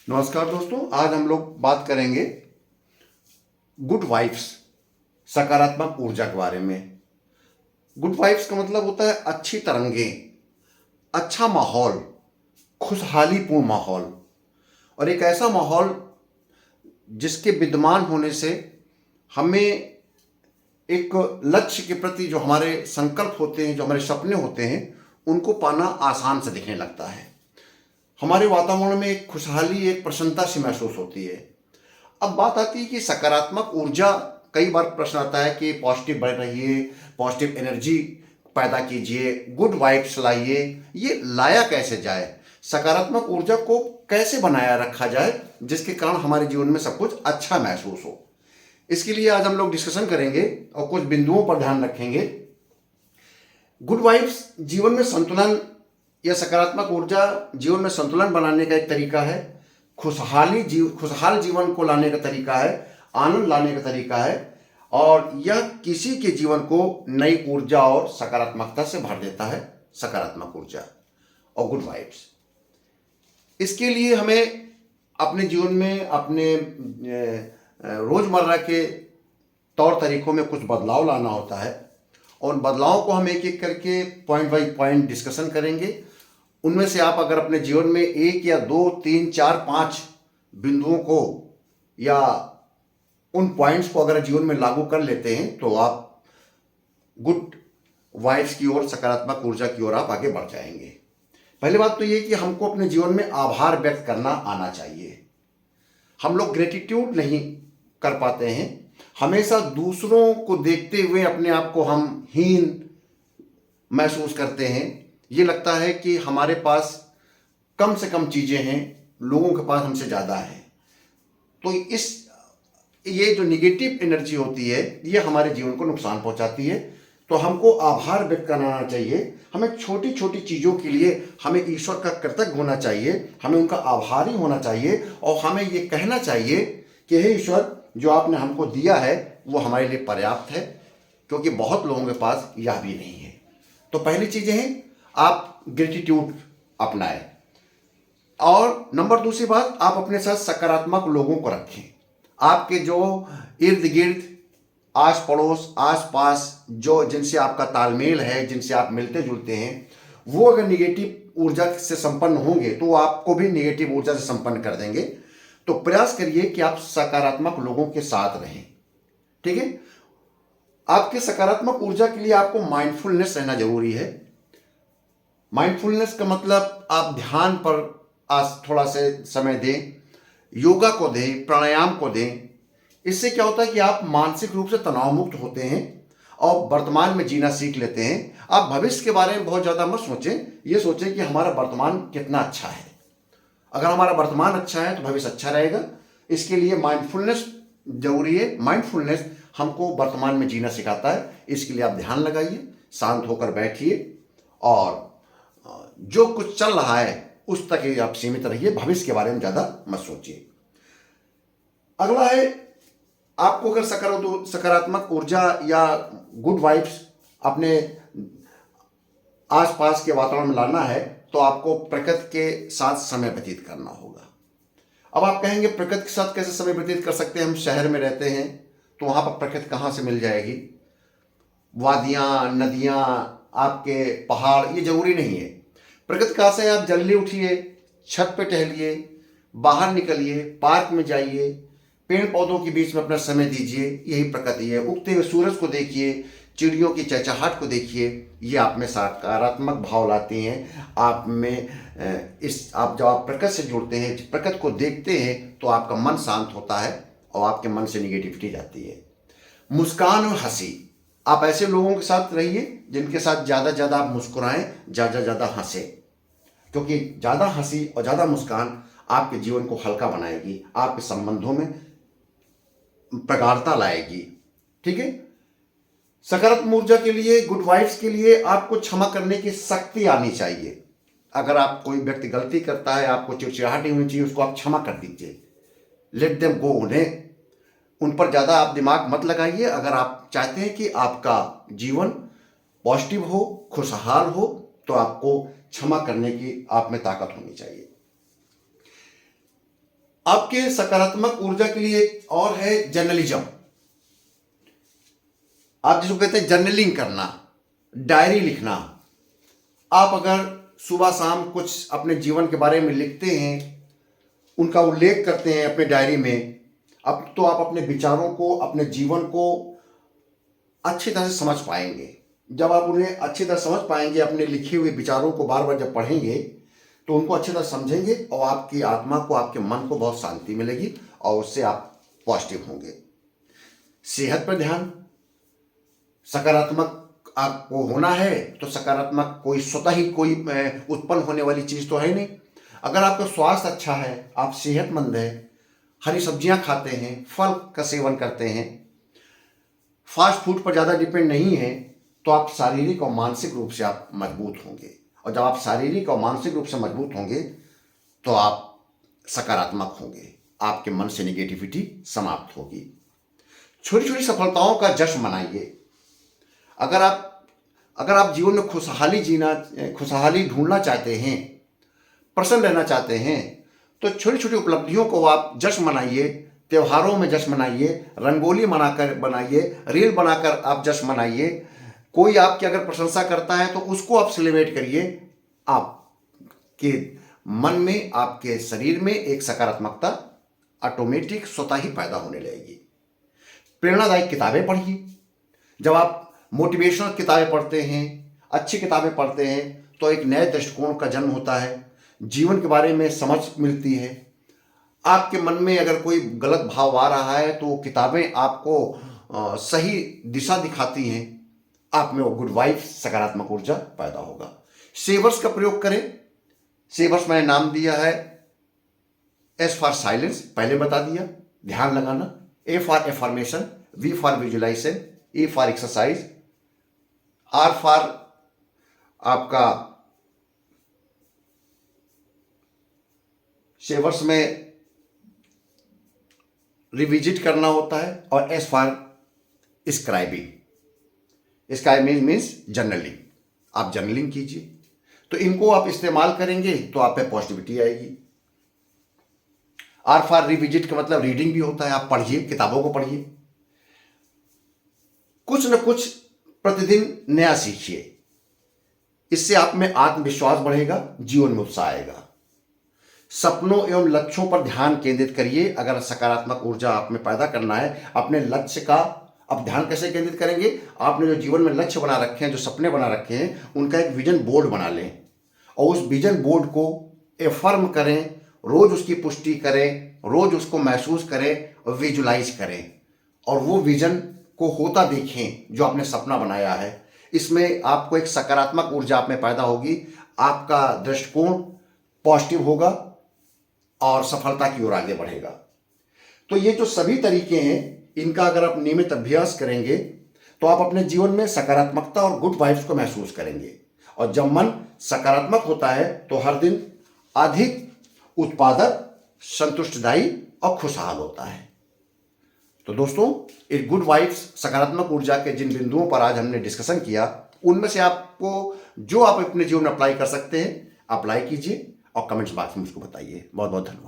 नमस्कार दोस्तों, आज हम लोग बात करेंगे गुड वाइब्स, सकारात्मक ऊर्जा के बारे में। गुड वाइब्स का मतलब होता है अच्छी तरंगें, अच्छा माहौल, खुशहालीपूर्ण माहौल और एक ऐसा माहौल जिसके विद्यमान होने से हमें एक लक्ष्य के प्रति जो हमारे संकल्प होते हैं, जो हमारे सपने होते हैं, उनको पाना आसान से दिखने लगता है। हमारे वातावरण में एक खुशहाली, एक प्रसन्नता सी महसूस होती है। अब बात आती है कि सकारात्मक ऊर्जा, कई बार प्रश्न आता है कि पॉजिटिव बढ़ रहिए, पॉजिटिव एनर्जी पैदा कीजिए, गुड वाइब्स लाइए। ये लाया कैसे जाए, सकारात्मक ऊर्जा को कैसे बनाया रखा जाए जिसके कारण हमारे जीवन में सब कुछ अच्छा महसूस हो। इसके लिए आज हम लोग डिस्कशन करेंगे और कुछ बिंदुओं पर ध्यान रखेंगे। गुड वाइब्स जीवन में संतुलन या सकारात्मक ऊर्जा जीवन में संतुलन बनाने का एक तरीका है, खुशहाल जीवन को लाने का तरीका है, आनंद लाने का तरीका है और यह किसी के जीवन को नई ऊर्जा और सकारात्मकता से भर देता है। सकारात्मक ऊर्जा और गुड वाइब्स, इसके लिए हमें अपने जीवन में, अपने रोजमर्रा के तौर तरीकों में कुछ बदलाव लाना होता है और उन बदलावों को हम एक एक करके पॉइंट बाई पॉइंट डिस्कशन करेंगे। उनमें से आप अगर अपने जीवन में 1 या 2, 3, 4, 5 बिंदुओं को या उन पॉइंट्स को अगर जीवन में लागू कर लेते हैं तो आप गुड वाइब्स की ओर, सकारात्मक ऊर्जा की ओर आप आगे बढ़ जाएंगे। पहली बात तो ये कि हमको अपने जीवन में आभार व्यक्त करना आना चाहिए। हम लोग ग्रेटिट्यूड नहीं कर पाते हैं, हमेशा दूसरों को देखते हुए अपने आप को हम हीन महसूस करते हैं। ये लगता है कि हमारे पास कम से कम चीज़ें हैं, लोगों के पास हमसे ज़्यादा है। तो ये जो निगेटिव एनर्जी होती है, ये हमारे जीवन को नुकसान पहुंचाती है। तो हमको आभार व्यक्त करना चाहिए। हमें छोटी छोटी चीज़ों के लिए हमें ईश्वर का कृतज्ञ होना चाहिए, हमें उनका आभारी होना चाहिए और हमें ये कहना चाहिए कि हे ईश्वर, जो आपने हमको दिया है वो हमारे लिए पर्याप्त है, क्योंकि बहुत लोगों के पास यह भी नहीं है। तो पहली चीज़ें हैं, आप ग्रेटिट्यूड अपनाएं। और नंबर दूसरी बात, आप अपने साथ सकारात्मक लोगों को रखें। आपके जो इर्द गिर्द, आस पड़ोस, आस पास जो जिनसे आपका तालमेल है, जिनसे आप मिलते जुलते हैं, वो अगर निगेटिव ऊर्जा से संपन्न होंगे तो वो आपको भी निगेटिव ऊर्जा से संपन्न कर देंगे। तो प्रयास करिए कि आप सकारात्मक लोगों के साथ रहें। ठीक है। आपके सकारात्मक ऊर्जा के लिए आपको माइंडफुलनेस रहना जरूरी है। माइंडफुलनेस का मतलब आप ध्यान पर आज थोड़ा से समय दें, योगा को दें, प्राणायाम को दें। इससे क्या होता है कि आप मानसिक रूप से तनाव मुक्त होते हैं और वर्तमान में जीना सीख लेते हैं। आप भविष्य के बारे में बहुत ज़्यादा मत सोचें, ये सोचें कि हमारा वर्तमान कितना अच्छा है। अगर हमारा वर्तमान अच्छा है तो भविष्य अच्छा रहेगा। इसके लिए माइंडफुलनेस जरूरी है। माइंडफुलनेस हमको वर्तमान में जीना सिखाता है। इसके लिए आप ध्यान लगाइए, शांत होकर बैठिए और जो कुछ चल रहा है उस तक ही आप सीमित रहिए, भविष्य के बारे में ज़्यादा मत सोचिए। अगला है, आपको अगर सकारात्मक ऊर्जा या गुड वाइब्स अपने आसपास के वातावरण में लाना है तो आपको प्रकृति के साथ समय व्यतीत करना होगा। अब आप कहेंगे प्रकृति के साथ कैसे समय व्यतीत कर सकते हैं, हम शहर में रहते हैं तो वहाँ पर प्रकृति कहाँ से मिल जाएगी। वादियाँ, नदियाँ, आपके पहाड़, ये जरूरी नहीं है। प्रकृति कहाँ से, आप जल्दी उठिए, छत पे टहलिए, बाहर निकलिए, पार्क में जाइए, पेड़ पौधों के बीच में अपना समय दीजिए, यही प्रकृति है। उगते हुए सूरज को देखिए, चिड़ियों की चहचहाट को देखिए, ये आप में सकारात्मक भाव लाती हैं। आप में आप जब आप प्रकृति से जुड़ते हैं, प्रकृति को देखते हैं तो आपका मन शांत होता है और आपके मन से निगेटिविटी जाती है। मुस्कान और हंसी, आप ऐसे लोगों के साथ रहिए जिनके साथ ज़्यादा आप मुस्कुराएं, ज़्यादा हंसें, क्योंकि ज़्यादा हंसी और ज़्यादा मुस्कान आपके जीवन को हल्का बनाएगी, आपके संबंधों में प्रगाढ़ता लाएगी। ठीक है। सकारात्मक ऊर्जा के लिए, गुड वाइब्स के लिए आपको क्षमा करने की शक्ति आनी चाहिए। अगर आप कोई व्यक्ति गलती करता है, आपको चिड़चिड़ाहट नहीं होनी चाहिए, उसको आप क्षमा कर दीजिए। Let them go. उन पर ज़्यादा आप दिमाग मत लगाइए। अगर आप चाहते हैं कि आपका जीवन पॉजिटिव हो, खुशहाल हो, तो आपको क्षमा करने की आप में ताकत होनी चाहिए। आपके सकारात्मक ऊर्जा के लिए एक और है जर्नलिज्म। आप जिसको कहते हैं जर्नलिंग करना, डायरी लिखना। आप अगर सुबह शाम कुछ अपने जीवन के बारे में लिखते हैं, उनका उल्लेख करते हैं अपने डायरी में, अब तो आप अपने विचारों को, अपने जीवन को अच्छी तरह से समझ पाएंगे। जब आप उन्हें अच्छी तरह समझ पाएंगे, अपने लिखे हुए विचारों को बार बार जब पढ़ेंगे तो उनको अच्छी तरह समझेंगे और आपकी आत्मा को, आपके मन को बहुत शांति मिलेगी और उससे आप पॉजिटिव होंगे। सेहत पर ध्यान, सकारात्मक आपको होना है तो सकारात्मक कोई स्वतः ही कोई उत्पन्न होने वाली चीज़ तो है नहीं। अगर आपका स्वास्थ्य अच्छा है, आप सेहतमंद है, हरी सब्जियां खाते हैं, फल का सेवन करते हैं, फास्ट फूड पर ज़्यादा डिपेंड नहीं है, तो आप शारीरिक और मानसिक रूप से आप मजबूत होंगे। और जब आप शारीरिक और मानसिक रूप से मजबूत होंगे तो आप सकारात्मक होंगे, आपके मन से नेगेटिविटी समाप्त होगी। छोटी छोटी सफलताओं का जश्न मनाइए। अगर आप जीवन में खुशहाली ढूंढना चाहते हैं, प्रसन्न रहना चाहते हैं, तो छोटी छोटी उपलब्धियों को आप जश्न मनाइए। त्योहारों में जश्न मनाइए, रंगोली बनाइए, रील बनाकर आप जश्न मनाइए। कोई आपकी अगर प्रशंसा करता है तो उसको आप सेलिब्रेट करिए। आपके मन में, आपके शरीर में एक सकारात्मकता ऑटोमेटिक स्वतः ही पैदा होने लगेगी। प्रेरणादायक किताबें पढ़िए। जब आप मोटिवेशनल किताबें पढ़ते हैं, अच्छी किताबें पढ़ते हैं, तो एक नए दृष्टिकोण का जन्म होता है, जीवन के बारे में समझ मिलती है। आपके मन में अगर कोई गलत भाव आ रहा है तो किताबें आपको सही दिशा दिखाती हैं। आप में वो गुड वाइब्स, सकारात्मक ऊर्जा पैदा होगा। सेवर्स का प्रयोग करें। सेवर्स मैंने नाम दिया है एस फॉर साइलेंस, पहले बता दिया, ध्यान लगाना। A for affirmation, V for visualisation, E for exercise, R for आपका सेवर्स में रिविजिट करना होता है, और S for scribing. Scribing means journaling. आप जर्नलिंग कीजिए, तो इनको आप इस्तेमाल करेंगे तो आप पे पॉजिटिविटी आएगी। आर फॉर रिविजिट का मतलब रीडिंग भी होता है, आप पढ़िए, किताबों को पढ़िए, कुछ न कुछ प्रतिदिन नया सीखिए। इससे आप में आत्मविश्वास बढ़ेगा, जीवन में उत्साह आएगा। सपनों एवं लक्ष्यों पर ध्यान केंद्रित करिए। अगर सकारात्मक ऊर्जा आप में पैदा करना है, अपने लक्ष्य का अब ध्यान कैसे केंद्रित करेंगे? आपने जो जीवन में लक्ष्य बना रखे हैं, जो सपने बना रखे हैं, उनका एक विजन बोर्ड बना लें और उस विजन बोर्ड को एफर्म करें, रोज उसकी पुष्टि करें, रोज उसको महसूस करें और विजुलाइज करें, और वो विजन को होता देखें जो आपने सपना बनाया है। इसमें आपको एक सकारात्मक ऊर्जा आप में पैदा होगी, आपका दृष्टिकोण पॉजिटिव होगा और सफलता की ओर आगे बढ़ेगा। तो ये जो सभी तरीके हैं, इनका अगर आप नियमित अभ्यास करेंगे तो आप अपने जीवन में सकारात्मकता और गुड वाइब्स को महसूस करेंगे। और जब मन सकारात्मक होता है तो हर दिन अधिक उत्पादक, संतुष्टिदायी और खुशहाल होता है। तो दोस्तों, एक गुड वाइब्स, सकारात्मक ऊर्जा के जिन बिंदुओं पर आज हमने डिस्कशन किया, उनमें से आपको जो आप अपने जीवन में अप्लाई कर सकते हैं, अप्लाई कीजिए और कमेंट्स बॉक्स में मुझको बताइए। बहुत बहुत धन्यवाद।